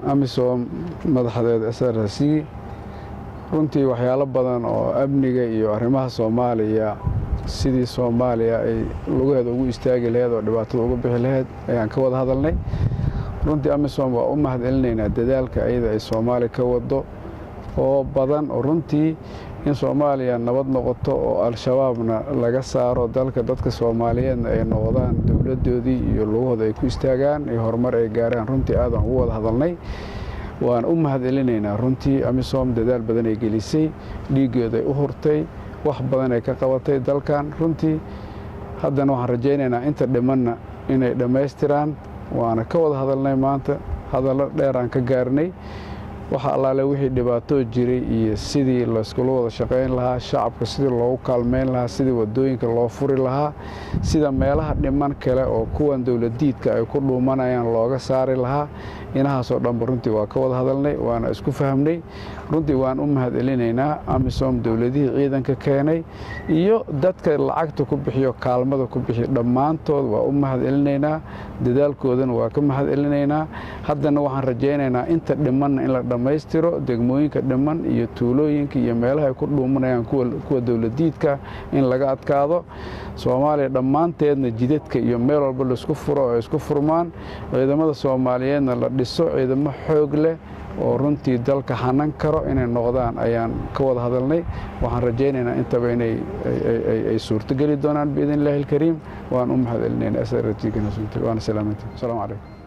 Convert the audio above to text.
amisom madaxdeeda SRC runtii waxyaalo badan oo amniga iyo arrimaha Soomaaliya sidii Soomaaliya ay lugaheeda ugu istaagi lahayd oo dhibaatada uga bixi lahayd ayaan ka wada hadalnay runtii amisom waa u mahadcelinaynaa dadaalka ayada ay Soomaaliya ka wado oo badan oo runtii in Soomaaliya nabad noqoto oo al-shabaabna laga saaro dalka dadka Soomaaliyeedna ay noqdaan dawladoodii iyo lugahooda ay ku istaagaan iyo horumar ay gaaraan runtii aad aan ugu wada hadalnay waan u mahadcelinaynaa runtii amisom dadaal badan ay gelisay dhiigeeda ay u hurtay wax badan ay ka qabatay dalkan runtii haddana waxaan rajaynaynaa inta dhimanna inay dhammaystiraan waana ka wada hadalnay maanta hadallo dheer aan ka gaarnay waxa allaale wixii dhibaato jiray iyo sidii la iskula wada shaqayn lahaa shacabka sidii loogu kaalmeyn lahaa sidii wadooyinka loo furi lahaa sida meelaha dhiman kale oo kuwan dawladiidka ay ku dhuumanayaan looga saari lahaa inahaasoo dhanba runtii waa ka wada hadalnay waana isku fahamnay runtii waan u mahadcelinaynaa amisom dawladihii ciidanka keenay iyo dadka lacagta ku bixiyo kaalmada ku bixiyo dhammaantood waa u mahadcelinaynaa dadaalkoodana waa ka mahadcelinaynaa haddana waxaan rajaynaynaa inta dhimanna in la dhammaystiro degmooyinka dhiman iyo tuulooyinka iyo meelaha ay ku dhuumanayaan kuwa dawladiidka in laga adkaado Soomaaliya dhammaanteedna jidadka iyo meel walba la isku furo oo isku furmaan ciidamada Soomaaliyeedna la dhiso ciidamo xoog leh oo runtii dalka hanan karo inay noqdaan ayaan ka wada hadalnay waxaan rajaynaynaa intaba inay suurto geli doonaan biidin Ilaahi kariim waan u mahadcelinaynaa SRC waana salaamantiin. Assalaamu calaykum.